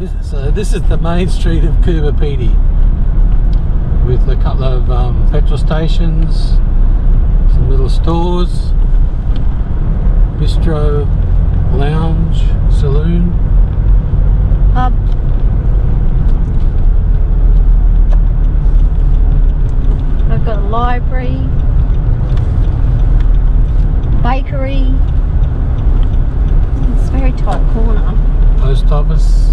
So this is the main street of Coober Pedy, with a couple of petrol stations, some little stores, bistro, lounge, saloon, pub. We've got a library, bakery. It's a very tight corner. post office,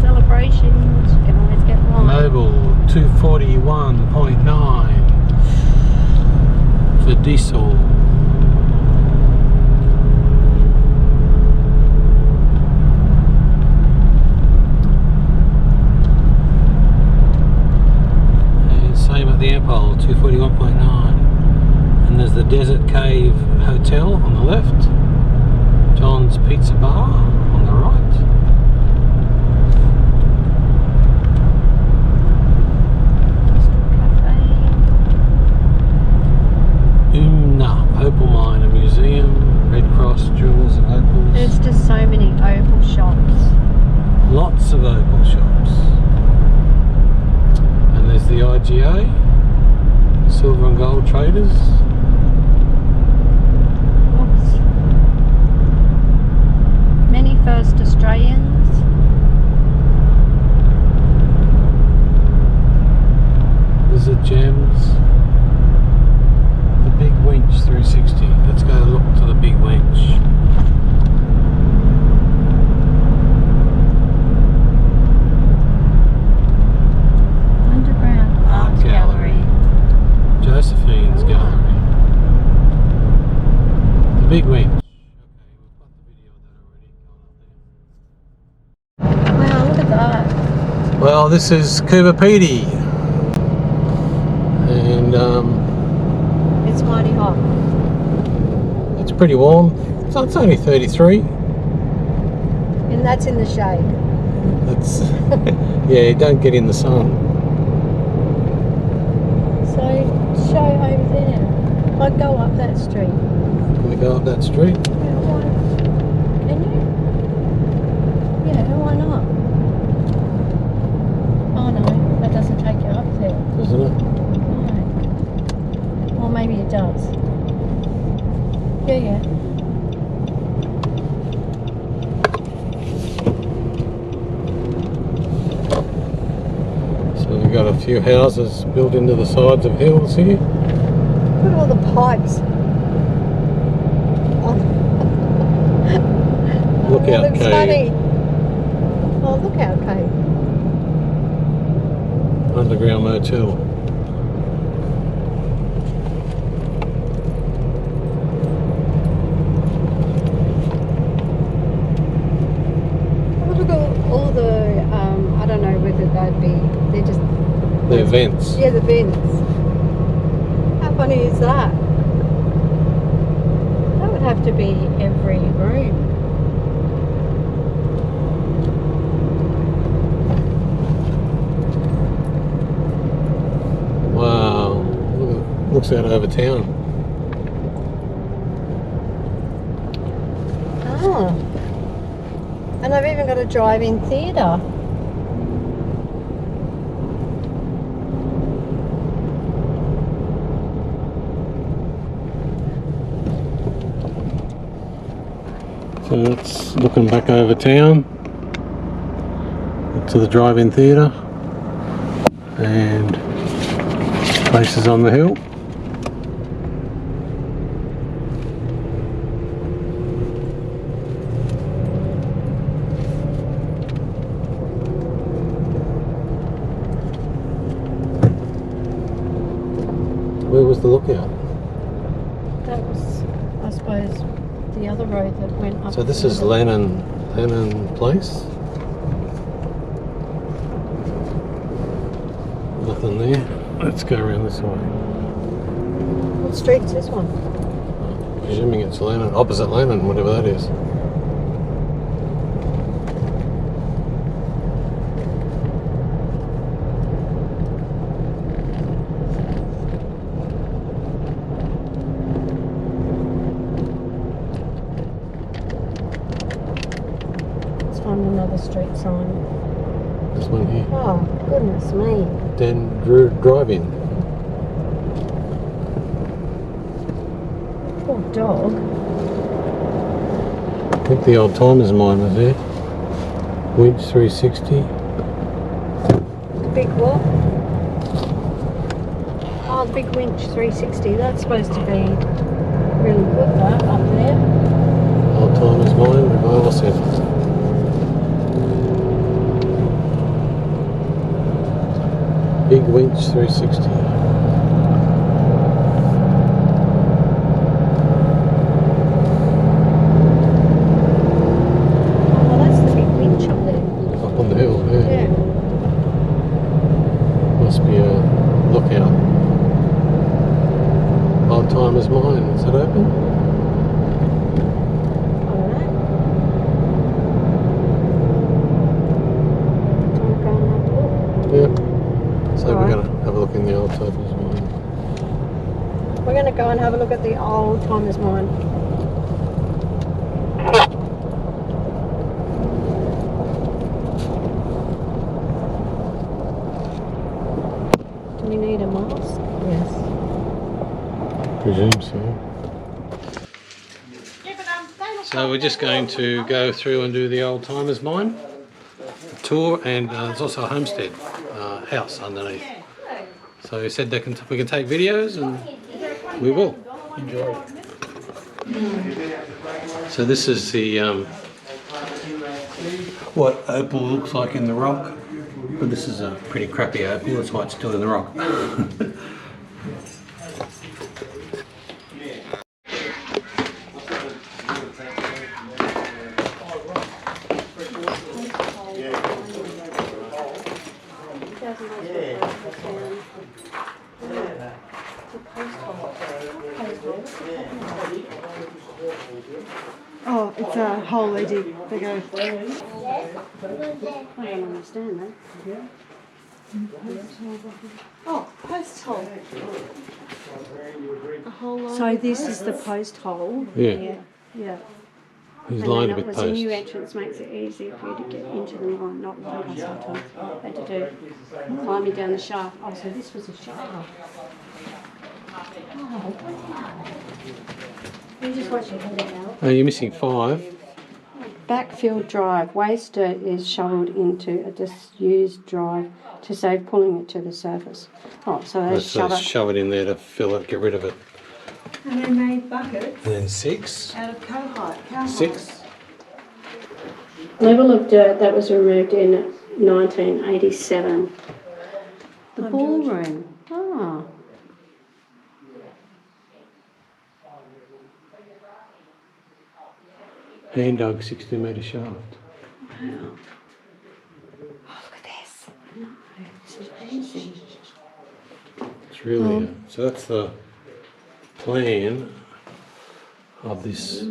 Celebrations, you can always get one. Mobil 241.9 for diesel. And same at the Airpole, 241.9. And there's the Desert Cave Hotel on the left, John's Pizza Bar on the right. Opal Mine, a museum, Red Cross, jewels and opals. There's just so many opal shops. Lots of opal shops. And there's the IGA, Silver and Gold Traders. Oops. Many first Australians. Visit Gems. Big Winch 360. Let's go look to the Big Winch. Underground Art Gallery. Josephine's Gallery. The Big Winch. Okay, we've got the video of that already. Wow, look at that. Well, this is Coober Pedy. And It's mighty hot. it's pretty warm. So it's only 33. And that's in the shade. That's yeah, don't get in the sun. So, show over there. I'd go up that street. Can we go up that street? Yeah, why? Can you? Yeah, why not? Oh no, that doesn't take you up there. Doesn't it? No. Or maybe it does. Yeah, yeah. So we've got a few houses built into the sides of hills here. Look at all the pipes. Oh. Lookout Looks Cave. funny. Oh, Lookout Cave. Underground motel. Look at all the, I don't know whether they'd be, they're just... They're vents. Yeah, the vents. How funny is that? That would have to be every room. Wow. Looks out over town. Oh. And they've even got a drive-in theatre. So that's looking back over town to the drive-in theatre and places on the hill. Where was the lookout? That was, I suppose, the other road that went up. So this is Lennon Place. Nothing there. Let's go around this way. What street's this one? Presuming it's Lennon, opposite Lennon, whatever that is. Let's find another street sign. This one here. Oh, goodness me. Dan Drew Drive-In. Poor dog. I think the old timers mine was there. Winch 360. The big what? Oh, the big winch 360. That's supposed to be really good, that, up there. Old timers mine, revival centre. Big winch 360. Oh, that's the big winch up there. Up on the hill, yeah. Yeah. Must be a lookout. Old timers mine, is it open? I don't know. Do you want to go and have a look? Yeah. So we're Alright. going to have a look in the old timers mine. We're going to go and have a look at the old timers mine. Do we need a mask? Yes. Presume so. So we're just going to go through and do the old timers mine tour, and there's also a homestead house underneath. So he said we can take videos, and we will. Enjoy. So this is the what opal looks like in the rock, but this is a pretty crappy opal. That's why it's still in the rock. Oh, it's a hole they dig. They go. I don't understand that. Oh, post hole. A hole. So this is the post hole. Yeah. Yeah. He's And lined then it it with was a new posts. entrance, makes it easier for you to get into the mine, not like I sometimes had to do climbing down the shaft. Oh, so this was a shaft. Oh, you just watch your head out. Oh, you're missing 5. Backfill drive. Waste dirt is shoveled into a disused drive to save pulling it to the surface. Oh, so they Shove it in there to fill it, get rid of it. And they made buckets And then 6. out of cowhide. 6. Level of dirt that was removed in 1987. The ballroom. Ah. Hand dug 60-metre shaft. Wow. Oh, look at this. No, it's amazing. It's really so that's the plan of this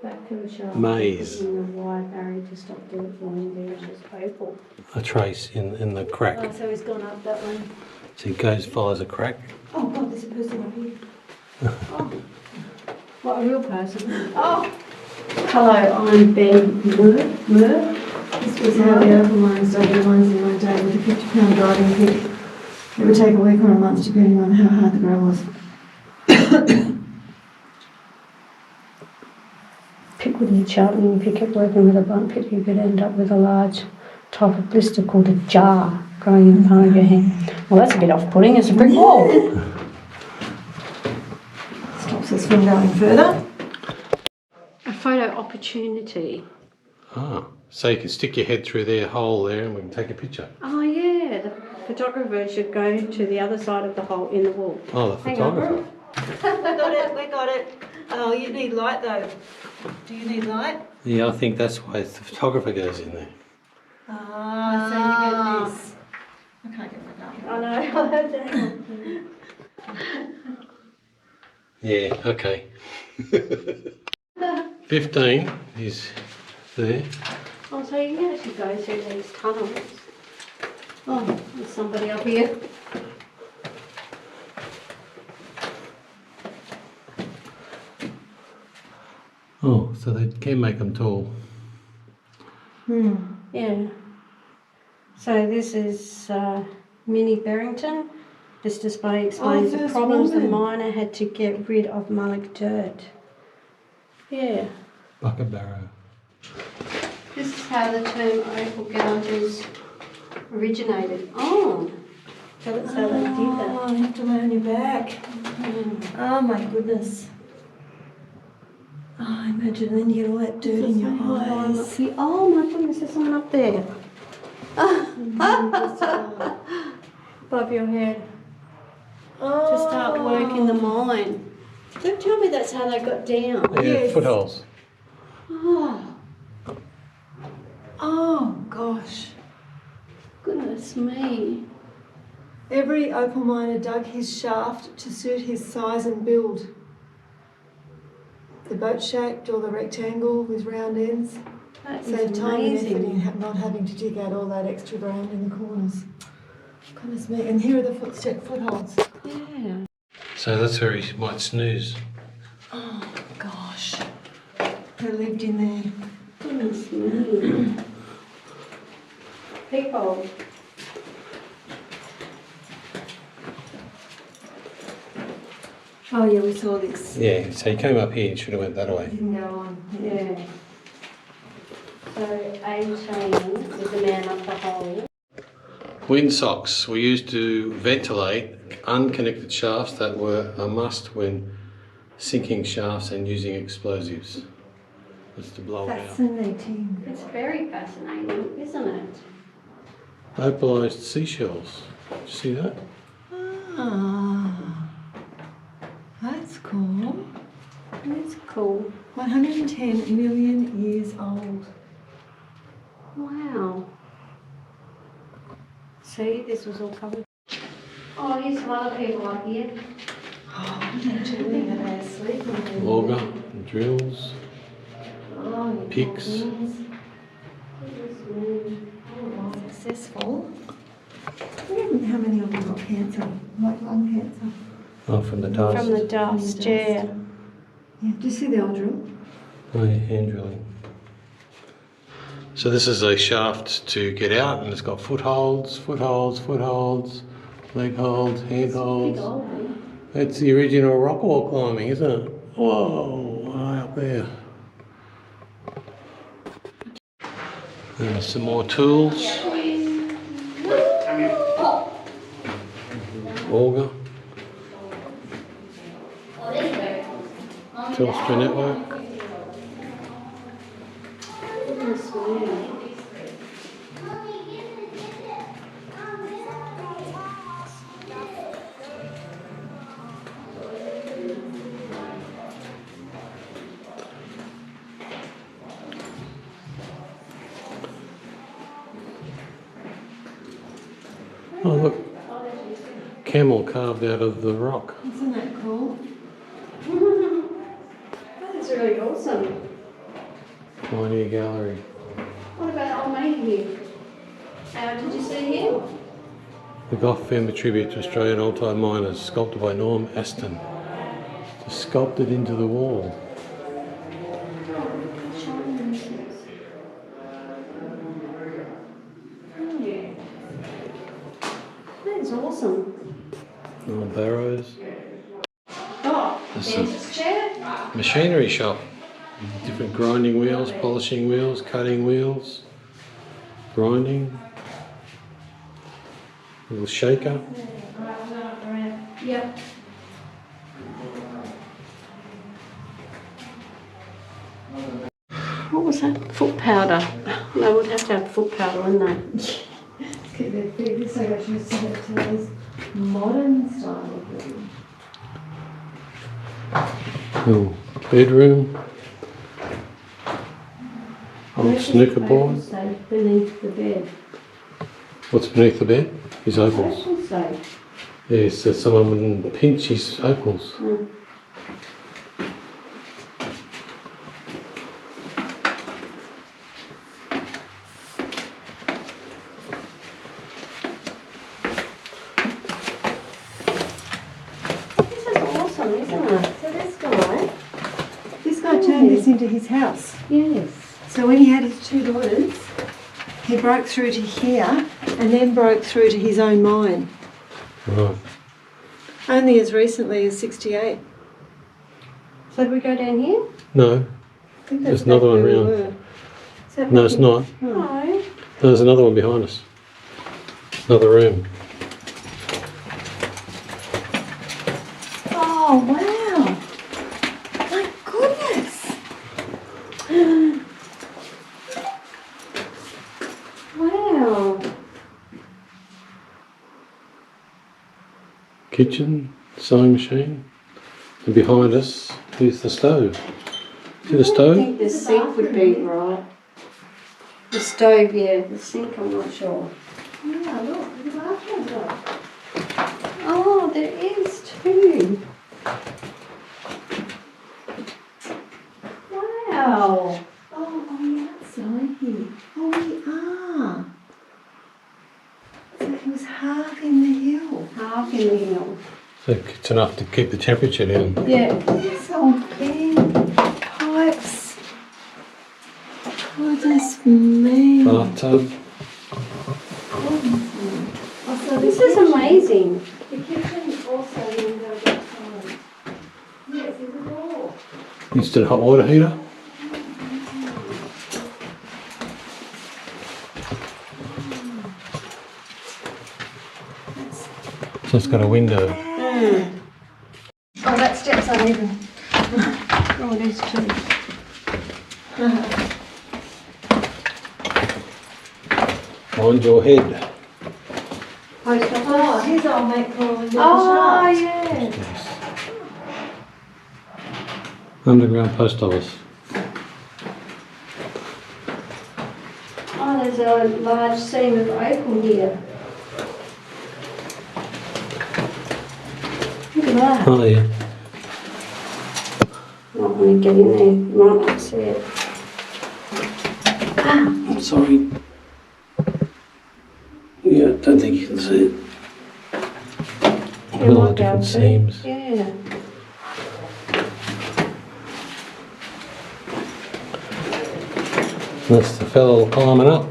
Backfill shaft maze. in the wide area to stop dirt falling there. It's just opal. A trace in the crack. Oh, so he's gone up that way. So it goes, follows a crack. Oh God, there's a person up here. Oh. What, a real person? Oh! Hello, I'm Ben Moore. This was how the open mines dug their mines in one day with a 50-pound driving pick. It would take a week or a month depending on how hard the ground was. Pick wouldn't sharpen and pick it working with a blunt pick, you could end up with a large type of blister called a jar growing in the palm of your hand. Well, that's a bit off-putting, it's a brick wall. Stops us from going further. A photo opportunity. Ah, so you can stick your head through their hole there and we can take a picture. Oh yeah, the photographer should go to the other side of the hole in the wall. Oh, the Hang on. photographer. We got it. Oh, you need light though. Do you need light? Yeah, I think that's why the photographer goes in there. Ah, so you get this. I can't get my gum. I know, I'll have to hang on. Yeah, okay. 15 is there. Oh, so you can actually go through these tunnels. Oh, there's somebody up here. Oh, so they can make them tall. Yeah. So this is Minnie Berrington. This display explains the first problems the woman. miner had to get rid of mullock dirt. Yeah. Bucket barrow. This is how the term opal gouges originated. Oh, tell us how they did that. Oh, you have to lay on your back. Oh my goodness. Oh, imagine then you get all that dirt in your eyes. Oh my goodness, there's someone up there. Above your head. To start work in the mine. Don't tell me that's how they got down. Yeah, Yes. footholds. Oh gosh. Goodness me. Every opal miner dug his shaft to suit his size and build. The boat shaped or the rectangle with round ends. That Save is time and effort amazing. in not having to dig out all that extra ground in the corners. Goodness me, and here are the footholds. Yeah. So that's where he might snooze. Oh gosh. Who lived in there? Goodness me. People. Oh yeah, we saw this. Yeah, so he came up here and should have went that way. Didn't go on. Yeah. So 18 is the man up the hole. Windsocks were used to ventilate unconnected shafts that were a must when sinking shafts and using explosives. That's to blow it out. Fascinating. It's very fascinating, isn't it? Opalized seashells. Did you see that? Ah, that's cool. It's cool. 110 million years old. Wow. See, this was all covered. Oh, here's some other people up here. Oh, imagine that they asleep on them. Auger, drills, Oh, you picks. poor things. Successful. I wonder how many of them got cancer, like lung cancer. Oh, from the dust. From the dust, yeah. Yeah, do you see the old drill? Oh, yeah, hand drilling. So this is a shaft to get out, and it's got footholds, leg holds, hand holds. It's the original rock wall climbing, isn't it? Whoa, way up there. And some more tools. Auger. Telstra network. Oh look, camel carved out of the rock. Isn't that cool? That's really awesome. Pioneer Gallery. What about old mate here? Did you see him? The Gough family tribute to Australian old-time miners, sculpted by Norm Aston. Just sculpted into the wall. That's awesome. Oh, barrows. Oh, That's dentist chair. Machinery shop. Different grinding wheels, polishing wheels, cutting wheels, grinding. Little shaker. Yep. What was that? Foot powder. They would have to have foot powder, wouldn't they? Keep their feet. This I got used to today's modern style of living. Little bedroom. Old snooker board. Safe beneath the bed. What's beneath the bed? His opals. Opal safe. Yes, so someone wouldn't pinch his opals. Mm. This is awesome, isn't it? So this guy This guy turned this into his house. Yes. So when he had his two daughters, broke through to here and then broke through to his own mine. Right. Only as recently as 68. So do we go down here? No. I think There's that's another back one where we round. were. Is that No, back it's in- not. No. No, there's another one behind us. Another room. Oh, wow. My goodness. Wow. Kitchen, sewing machine. And behind us is the stove. See the I stove? think the sink would be right. The stove, yeah. The sink, I'm not sure. Yeah, look, the bathroom's up. Oh, there is too. Wow. Oh, on the outside here. Oh, we are. So it was half in the hill. Half in the hill. So it's enough to keep the temperature down. Yeah. It's all big pipes. Goodness me. Bathtub. Oh, so This is amazing. The kitchen also window that time. Yes, there's a door. Instant hot water heater. So it's got a window. Oh, that step's uneven. Oh, it is too. Mind your head. Post office. Oh, here's our mate calling the Oh, shaft. yeah. Underground post office. Oh, there's a large seam of opal here. Look at that. Oh yeah. Not going to get in there. You might not see it. I'm sorry. Yeah, don't think you can see it. You All the might be able different to. seams. Yeah. That's the fellow climbing up.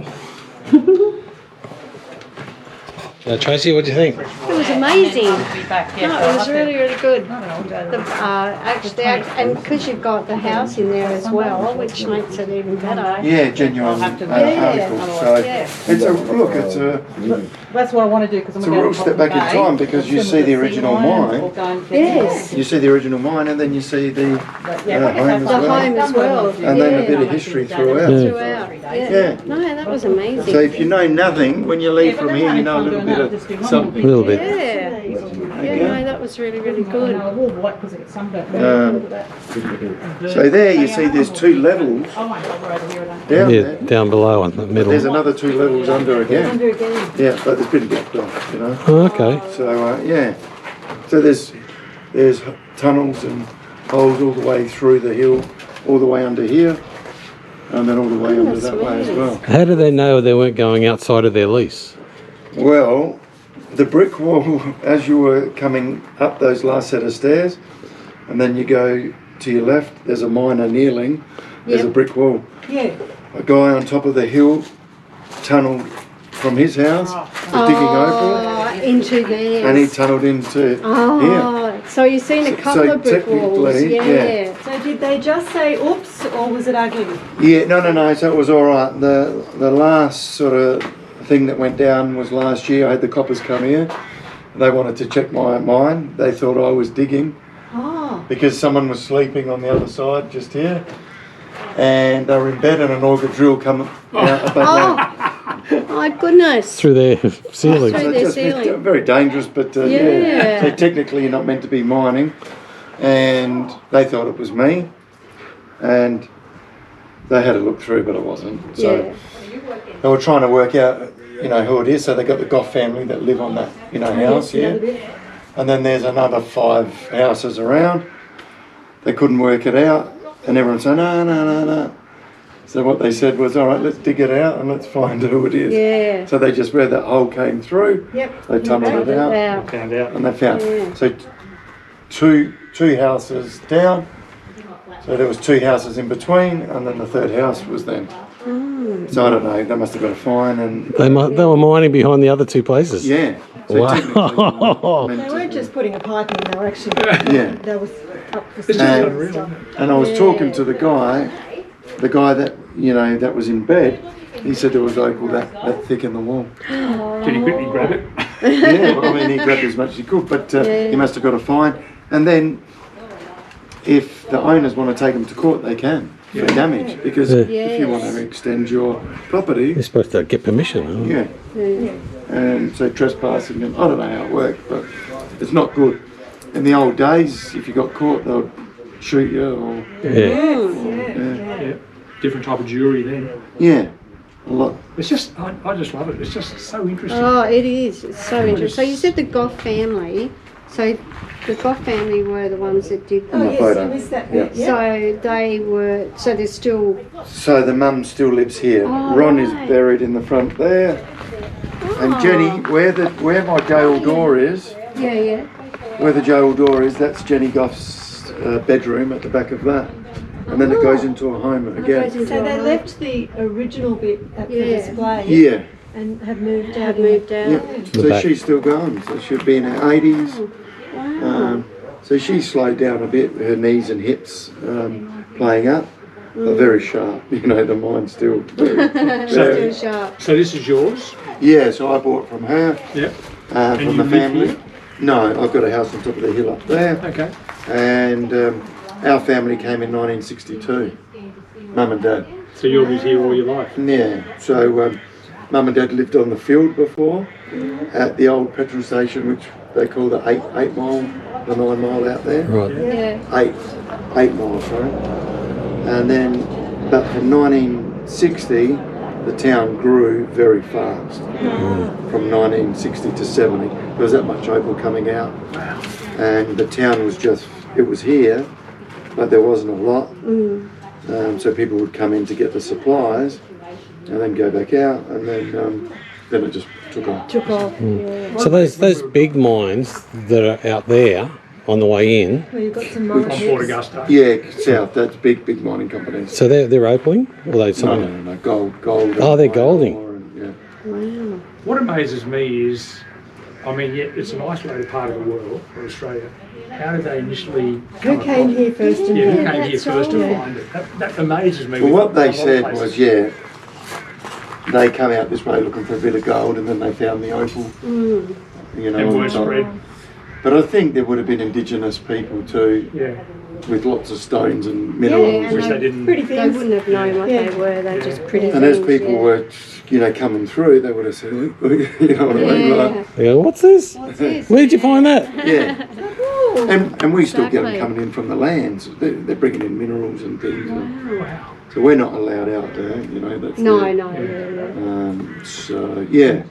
Tracey, what do you think? It was amazing. Be back, yeah, No, so I'll it was have really, to- really good. I'll go The, and because you've got the house in there as well, which makes it even better. Yeah, genuine I'll have to- article. So Yeah. it's a look. It's a That's what I want to do because I'm It's a going real to step back in time because you see the original mine. Yes. you see the original mine and then you see the home home as The well. home as well. And then a Yeah. bit of history throughout. Yeah. Throughout. Yeah. No, that was amazing. So if you know nothing, when you leave from here, you know a little bit of A something. little bit. Yeah. Yeah, no, that was really, really good. So there you see there's two levels Oh my God, we're over here now. down Yeah, there. down below in the middle. There's another two levels under again. Under again. Yeah, but there's been blocked off, you know. Oh, okay. So yeah, so there's tunnels and holes all the way through the hill, all the way under here, and then all the way under that way as well. How do they know they weren't going outside of their lease? Well, the brick wall, as you were coming up those last set of stairs, and then you go to your left, there's a miner kneeling, there's a Yep. brick wall. Yeah. A guy on top of the hill tunnelled from his house, was digging opal, Oh, into there. and he tunnelled into here. Oh, so you've seen a couple of brick walls. technically, Yeah. So did they just say oops or was it ugly? Yeah, no, so it was all right. The last sort of thing that went down was last year. I had the coppers come here. They wanted to check my mine. They thought I was digging Oh. because someone was sleeping on the other side just here. And they were in bed and an auger drill come out of that. Oh, my goodness. Through their ceiling. Through So their it's ceiling. very dangerous, but Yeah. yeah. So technically you're not meant to be mining. And they thought it was me. And they had a look through, but it wasn't. So Yeah. they were trying to work out, who it is. So they got the Goff family that live on that, house, yeah. And then there's another 5 houses around. They couldn't work it out. And everyone said, no. So what they said was, all right, let's dig it out and let's find who it is. Yeah. So they just, where that hole came through, Yep. they tunnelled it out Wow. and they found. Yeah. So two houses down. So there was 2 houses in between and then the third house was then. So I don't know, they must have got a fine and They were mining behind the other two places. yeah. So Wow. technically, They weren't just putting a pipe in, they were actually, Yeah. that was up for It's just sale unreal, and stuff. isn't it? And I was talking to the guy that, you know, that was in bed. He said there was opal that thick in the wall. Did he quickly grab it? Yeah, I mean, he grabbed as much as he could, but he must have got a fine. And then, if the owners want to take them to court, they can for damage. Because if you want to extend your property, You're supposed to get permission. Huh? yeah. And so trespassing, and I don't know how it worked, but it's not good. In the old days, if you got caught, they'd shoot you or Yeah. Different type of jewellery then. yeah, a lot. It's just, I just love it. It's just so interesting. Oh, it is. It's so interesting. So you said the Goff family. So the Goff family were the ones that did Oh, the yes, photo. I missed that Yeah. bit, yeah. So they were. So they're still. So the mum still lives here. Oh, Ron is right. buried in the front there. And Jenny, where my gaol door is, Yeah. where the jail door is, that's Jenny Goff's bedroom at the back of that. And then it goes into a home again. So they left the original bit up for Yeah. display Yeah, and have moved out. Have moved out. yeah. The So back. she's still going. So she'll be in her 80s. So she's slowed down a bit, her knees and hips playing up. But very sharp, you know, the mind's still very, Still sharp. So this is yours? yeah, so I bought from her, Yeah. from you the live family. here? No, I've got a house on top of the hill up there. Okay. And our family came in 1962, Mum and Dad. So you've lived here all your life? Yeah, so Mum and Dad lived on the field before, at the old petrol station, which they call the 8 mile, the 9 mile out there. Right. Yeah. 8 miles, sorry. And then, but from 1960, the town grew very fast. From 1960 to 70, there was that much opal coming out. And the town was just, it was here, but there wasn't a lot. So people would come in to get the supplies and then go back out, and then it just took off. Took off. So those big mines that are out there on the way in, Well, you've got some On mines. Port Augusta? Yeah, south, that's big mining companies. so they're opaling? Or are they No, something? no, gold. Oh, they're golding. And, yeah. What amazes me is, I mean, yeah, it's an isolated part of the world, or Australia. How did they initially Who came here first and Yeah, who found came it? here first to right. find it? That amazes me. Well, with what they a lot of said places. was, yeah, they come out this way looking for a bit of gold, and then they found the opal. You know, And on word top. spread. But I think there would have been indigenous people too, Yeah. with lots of stones and Yeah, minerals. Which and they didn't. Pretty They things. wouldn't have known what Yeah. they were. They just pretty And as things, people yeah. were, you know, coming through, they would have said, you know what I mean? Yeah. Like, They go, what's this? What's this? Where did you find that? yeah. And we still get them Exactly. coming in from the lands. They're bringing in minerals and things. And Wow. so we're not allowed out there, you know. That's No, their- no, yeah. So, yeah,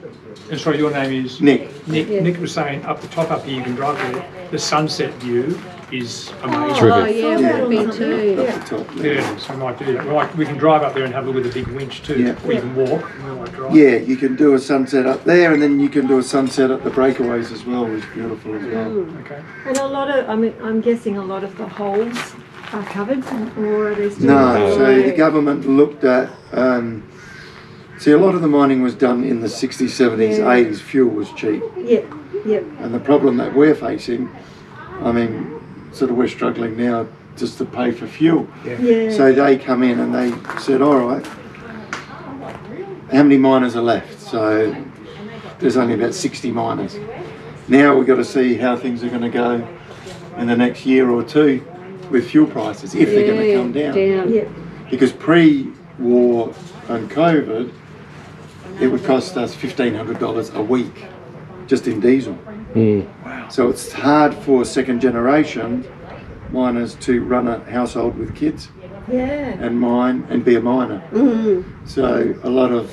And sorry, your name is? Nick. Nick. Yeah. Nick was saying up the top up here, you can drive there. The sunset view is amazing. Oh, Terrific. yeah, Yeah. we've been too. Up the top there. Yeah, so we might do that. We can drive up there and have a look at the big winch too. Yeah. Or you can walk. We might drive. Yeah, you can do a sunset up there, and then you can do a sunset at the breakaways as well, which is beautiful as well. Okay. And a lot of, I mean, I'm guessing a lot of the holes are covered, or are they still? No, so the government looked at, see, a lot of the mining was done in the 60s, 70s, Yeah. 80s, fuel was cheap. Yep, yep. And the problem that we're facing, I mean, sort of we're struggling now just to pay for fuel. Yeah. So they come in and they said, all right, how many miners are left? So there's only about 60 miners. Now we've got to see how things are going to go in the next year or two with fuel prices, if they're going to come down. Yep. Because pre-war and COVID, it would cost us $1,500 a week just in diesel. So it's hard for second generation miners to run a household with kids Yeah. and mine and be a miner. So a lot of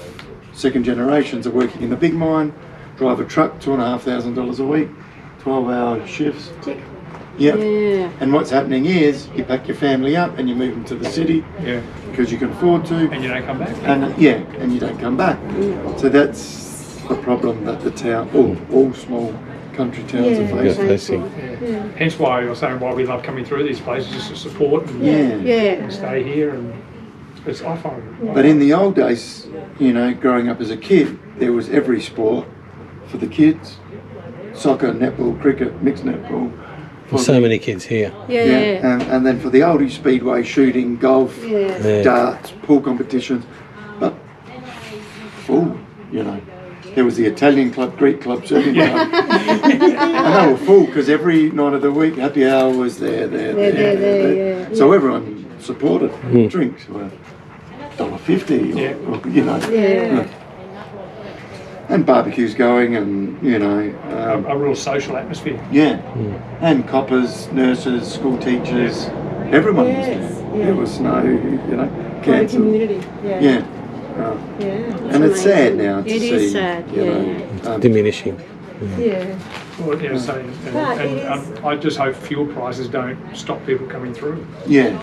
second generations are working in the big mine, drive a truck, $2,500 a week, 12-hour shifts. Tick. Yep. Yeah. And what's happening is you pack your family up and you move them to the city Yeah. because you can afford to. And you don't come back. And and you don't come back. So that's the problem that the town, all small country towns Yeah. are Yeah, facing. facing. Hence why I was saying why we love coming through these places, just to support and, Yeah. Yeah. and stay here and It's off on. But in the old days, you know, growing up as a kid, there was every sport for the kids. Soccer, netball, cricket, mixed netball. There's so many kids here. Yeah. And then for the oldies, speedway, shooting, golf, Yeah. darts, pool competitions. But full, you know. There was the Italian club, Greek club, Serbian club. And they were full because every night of the week, happy hour was there. Yeah. So everyone supported. Drinks were $1.50, or, you know. Yeah. And barbecues going, and you know. A real social atmosphere. Yeah. And coppers, nurses, school teachers, everyone was Yes, there. yeah. There was no, you know, Quite a cancer. community. Yeah. Yeah. Yeah. And it's sad now to It see. is sad, you yeah. know, Diminishing. Yeah. Well, yeah, so, But it and I just hope fuel prices don't stop people coming through. yeah.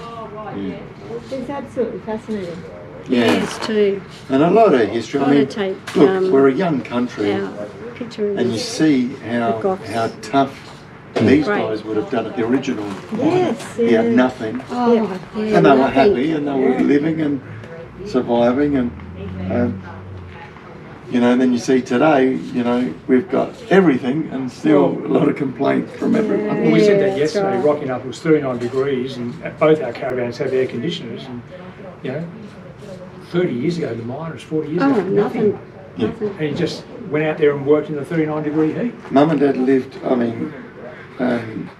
It's absolutely fascinating. Yeah. Yes, too. And a lot of history. I Gotta mean, take, look, we're a young country, Our picture of and you this. see The Goths. how tough these Right. guys would have done it. The original. Yes. He had nothing, Oh, yeah, and they were nothing. happy, and they were living and surviving, and you know. Then you see today, you know, we've got everything, and still a lot of complaints from everyone. Well, we said that that's yesterday, right. rocking up, it was 39 degrees, and both our caravans have air conditioners, and, you know, 30 years ago, the miners, 40 years Oh, ago, nothing. Yeah. Nothing. And he just went out there and worked in the 39-degree heat. Mum and Dad lived, I mean,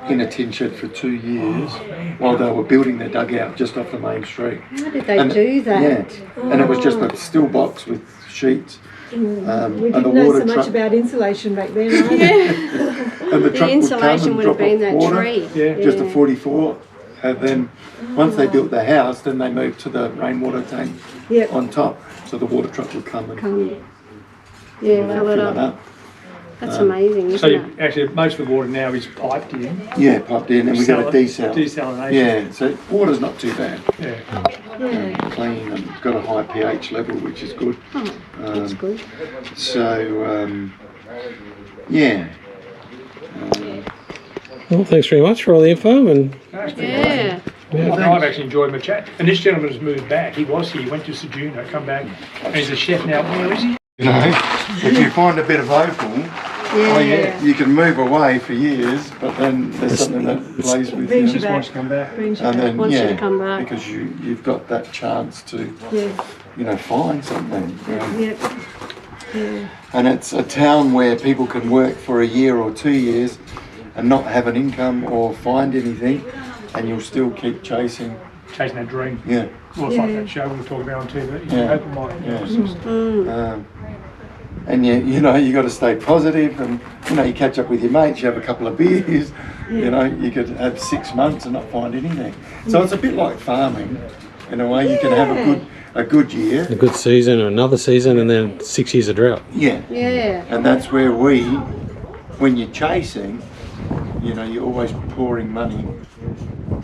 in a tin shed for 2 years while they were building their dugout just off the main street. How did they And- do that? Yeah, and it was just a steel box with sheets. We And didn't the know water so much truck, about insulation back then either. and the The truck insulation would would come have and been drop that off water, tree. Yeah. just a 44. And then once they built the house, then they moved to the rainwater tank Yep. on top, so the water truck would come and Come. Yeah, fill it fill it up. up. That's amazing, So isn't you, it? actually, most of the water now is piped in. Yeah, piped in, and we got a desal. Desalination. Yeah, so water's not too bad. Yeah. Yeah. Clean and got a high pH level, which is good. Oh, that's good. So, yeah. Well, thanks very much for all the info, and That's pretty Yeah. I've actually enjoyed my chat. And this gentleman has moved back. He was here, he went to Sejuno, come back, and he's a chef now. Where is he? You know, if you find a bit of opal, Yeah. you can move away for years, but then there's something that plays with Brings you. you back. Wants to come back. Brings you And back. then, Wants you yeah, to come back. because you've got that chance to, Yeah. you know, find something. you know. Yep. Yeah. And it's a town where people can work for a year or 2 years and not have an income or find anything, and you'll still keep chasing. Chasing that dream. Yeah. Well, it's like that show we were talking about on TV. He's Yeah. open minded. Yeah. And you know, you got to stay positive, and you know, you catch up with your mates, you have a couple of beers, you know, you could have 6 months and not find anything. So it's a bit like farming, in a way. You can have a good year. a good season or another season, and then 6 years of drought. Yeah. Yeah. And that's where when you're chasing, you know, you're always pouring money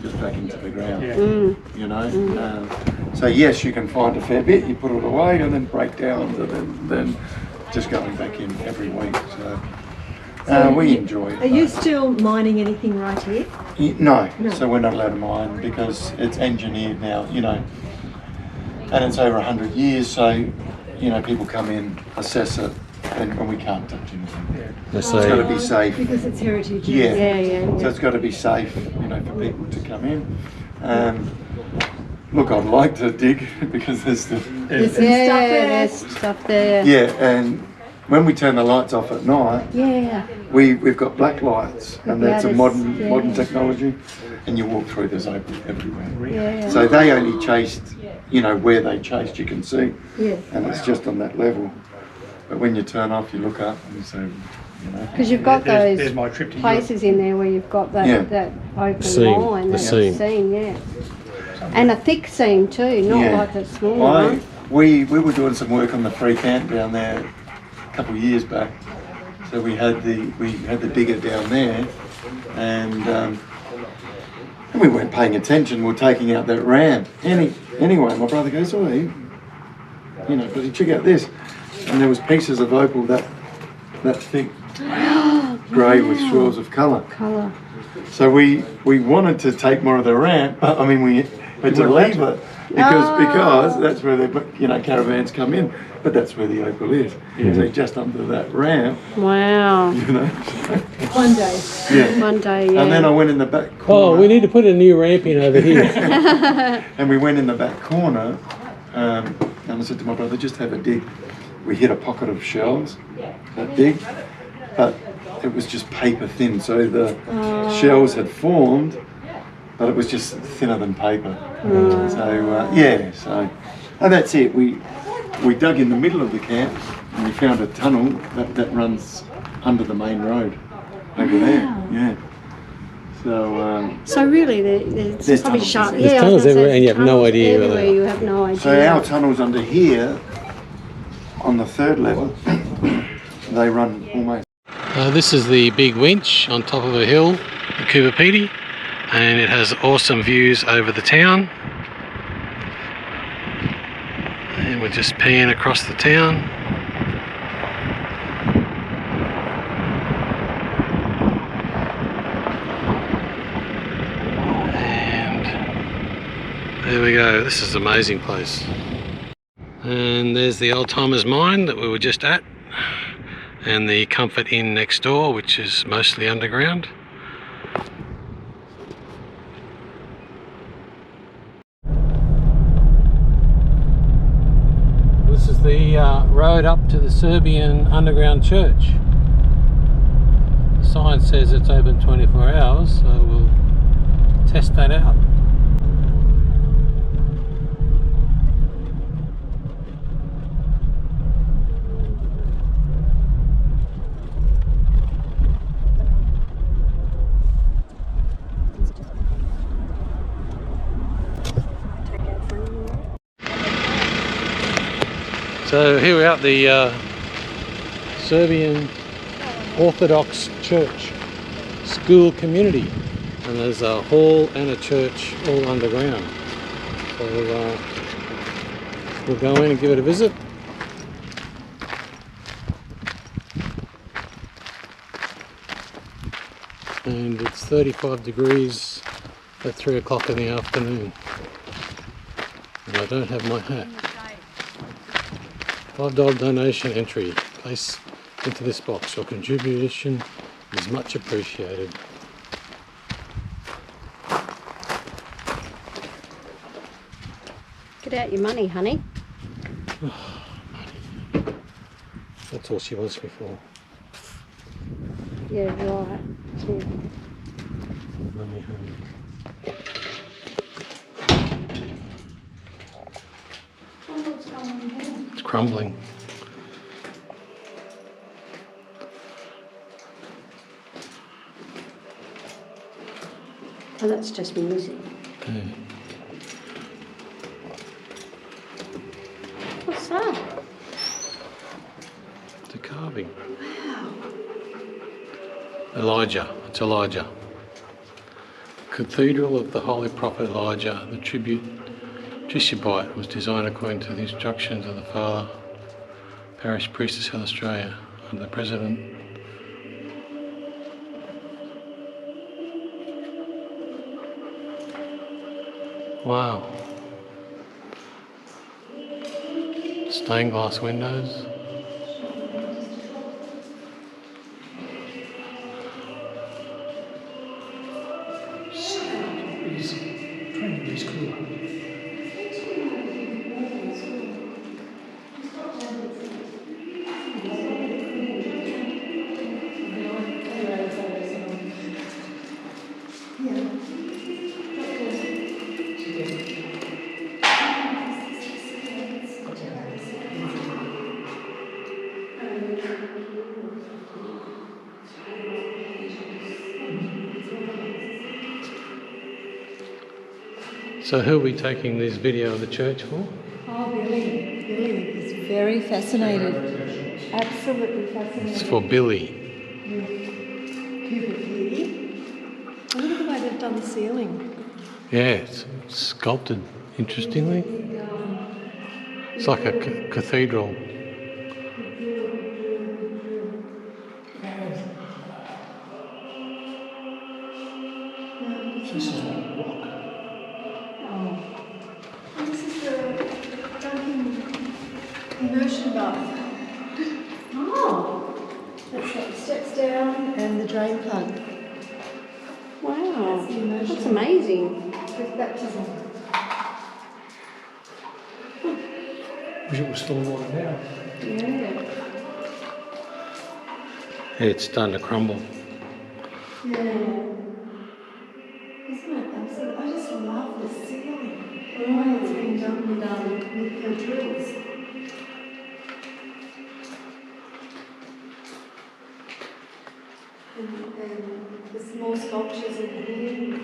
just back into the ground. Yeah. You know, so yes, you can find a fair bit. You put it away and then break down, and then just going back in every week. So we enjoy it. Are you still mining anything right here? No, No. so we're not allowed to mine because it's engineered now. You know, and it's over 100 years. So you know, people come in, assess it, and we can't touch anything. They It's got to say be safe. Because it's heritage. Yeah. Yeah. So it's got to be safe, you know, for people to come in. Look, I'd like to dig because there's the There's some Yeah, stuff there. there's stuff there. yeah, and when we turn the lights off at night, Yeah. we've got black lights, and that's a Lattice, modern yeah. technology, and you walk through, there's opal everywhere. Yeah. So they only chased, you know, where they chased, you can see, Yes. and it's just on that level. But when you turn off, you look up and you say, you know, Because you've got There's those my trip to Europe. places in there where you've got that, Yeah. that open Seam, line, the that seam. yeah. And a thick seam too, not Yeah. like a small one. we were doing some work on the free camp down there a couple of years back. So we had the digger down there, and we weren't paying attention. We were taking out that ramp. Anyway, my brother goes, "Oh, you know, but check out this," and there was pieces of opal that thick, grey with swirls of colour. Colour. So we wanted to take more of the ramp, but I mean we had to leave it. Because that's where the caravans come in, but that's where the opal is. So just under that ramp, Wow. One day. Yeah. One day, yeah. And then I went in the back corner. Oh, we need to put a new ramp in over here. And we went in the back corner, and I said to my brother, just have a dig. We hit a pocket of shells, that big, but it was just paper thin, so the shells had formed, but it was just thinner than paper. And that's it. We dug in the middle of the camp, and we found a tunnel that runs under the main road over there. Yeah. So really, there's probably tunnels. sharp. There's tunnels everywhere and you have no idea where they are. You have no idea. So our tunnels under here, on the third level, they run almost. This is the big winch on top of a hill, the Coober Pedy, and it has awesome views over the town. And we're just peeing across the town. And there we go, this is an amazing place. And there's the Old Timers Mine that we were just at, and the Comfort Inn next door, which is mostly underground. This is the road up to the Serbian underground church. The sign says it's open 24 hours, so we'll test that out. So here we're at the Serbian Orthodox church school community, and there's a hall and a church all underground. So we'll go in and give it a visit. And it's 35 degrees at 3 o'clock in the afternoon. And I don't have my hat. $5 donation entry. Place into this box. Your contribution is much appreciated. Get out your money, honey. That's all she wants me for. Yeah, right. Yeah. Money, honey. It's crumbling. Oh, that's just music. Yeah. What's that? It's a carving. Elijah. It's Elijah. Cathedral of the Holy Prophet Elijah. The tribute Tricipite was designed according to the instructions of the Father, Parish Priest of South Australia, under the President. Wow. Stained glass windows. Is cool. So who are we taking this video of the church for? Oh, Billy. Billy is very fascinated. Absolutely fascinated. It's for Billy. Coober Pedy. Look at the way they've done the ceiling. Yeah, it's sculpted interestingly. It's like a cathedral. This is rock. This steps down and the drain plug. Wow, That's the immersion. that's amazing. With baptism. Wish it was full of water now. Yeah. It's starting to crumble. Yeah. Isn't it absolutely? I just love the ceiling. The way it's been done with the drills. And the small sculptures in here.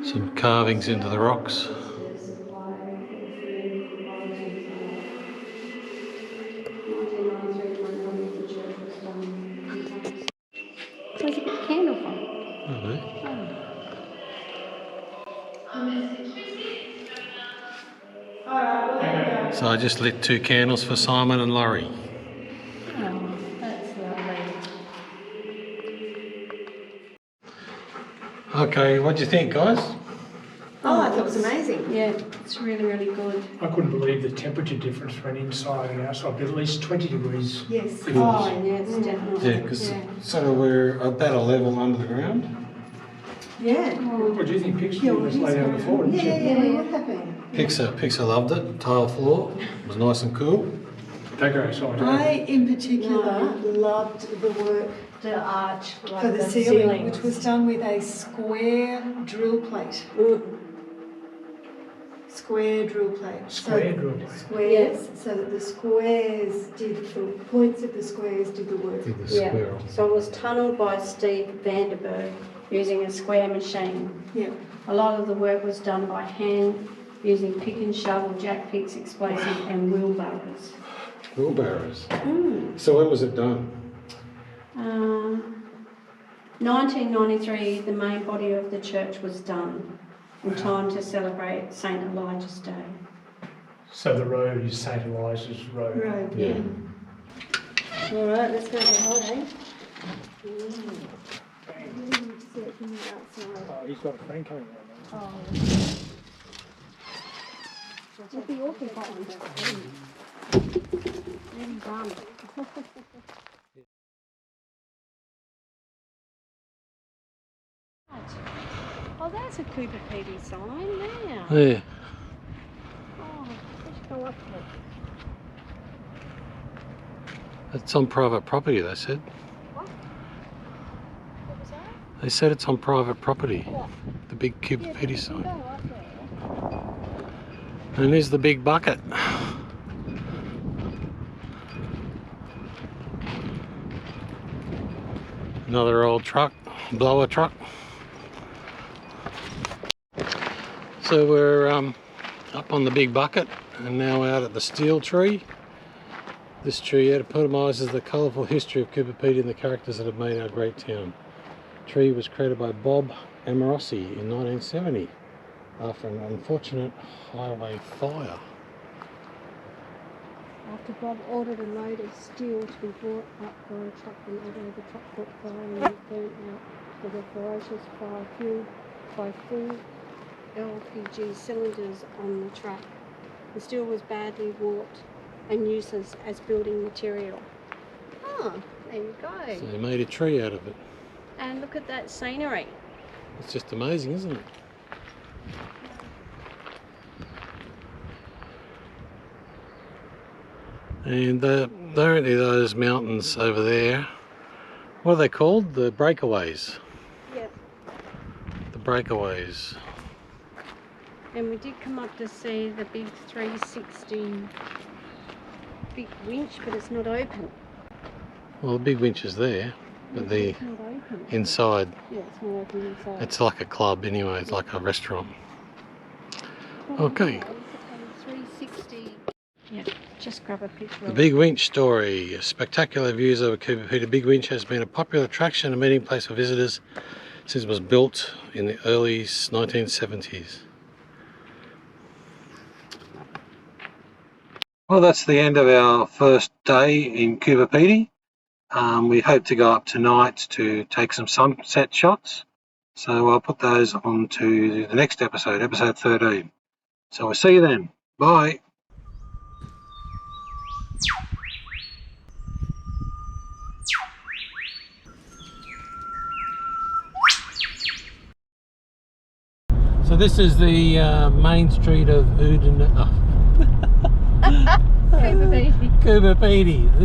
Some carvings into the rocks. Where's you get the candle from? I don't know. So I just lit 2 candles for Simon and Laurie. Oh, that's lovely. Okay, what do you think, guys? Oh, I thought it was amazing. Yeah, it's really, really good. I couldn't believe the temperature difference between inside and outside, but at least 20 degrees. Yes. Oh, yeah, it's definitely. Yeah, because so we're about a level under the ground. Yeah. What do you think, Pixar? You just lay down on the floor, didn't you? Yeah, we were happy. Pixar loved it. Tile floor. It was nice and cool. Don't go outside. I, in particular, loved the work The arch, like for the ceiling, which was done with a square drill plate. Square drill plate. Square drill plate. Squares, so that the squares did, the points of the squares did the work. Did the Yeah. squirrel. So it was tunnelled by Steve Vanderberg using a square machine. Yeah. A lot of the work was done by hand using pick and shovel, jack picks, explosive and wheelbarrows. Wheelbarrows. So when was it done? 1993, the main body of the church was done in time to celebrate St. Elijah's Day. So the road is St. Eliza's Road. Right. Yeah. All right, let's go to the holiday. Oh, he's got a friend coming around. It'd be awfully hot on that. Really done. Oh, that's a Coober Pedy sign now. Yeah. Oh, let's go up there. It's on private property, they said. What? What was that? They said it's on private property. What? The big Coober Pedy Go sign. up there. And there's the big bucket. Another old truck, blower truck. So we're up on the big bucket and now out at the steel tree. This tree epitomises the colourful history of Coober Pedy and the characters that have made our great town. The tree was created by Bob Amorossi in 1970 after an unfortunate highway fire. After Bob ordered a load of steel to be brought up by a truck, and although the truck caught fire and it burnt out with a ferocious fire fueled by full LPG cylinders on the track. The steel was badly warped and useless as building material. Oh, there you go. So they made a tree out of it. And look at that scenery. It's just amazing, isn't it? And apparently those mountains over there, what are they called? The breakaways. Yep. The breakaways. And we did come up to see the big 360 big winch, but it's not open. Well, the big winch is there, but the It's not open. inside, Yeah, it's not open inside. it's like a club anyway, it's like a restaurant. Okay. 360. Yeah, just grab a picture The of it. Big Winch story. Spectacular views over Coober Pedy. Big Winch has been a popular attraction and meeting place for visitors since it was built in the early 1970s. Well, that's the end of our first day in Coober Pedy. We hope to go up tonight to take some sunset shots. So I'll put those on to the next episode, episode 13. So we'll see you then. Bye. So this is the main street of Coober Pedy.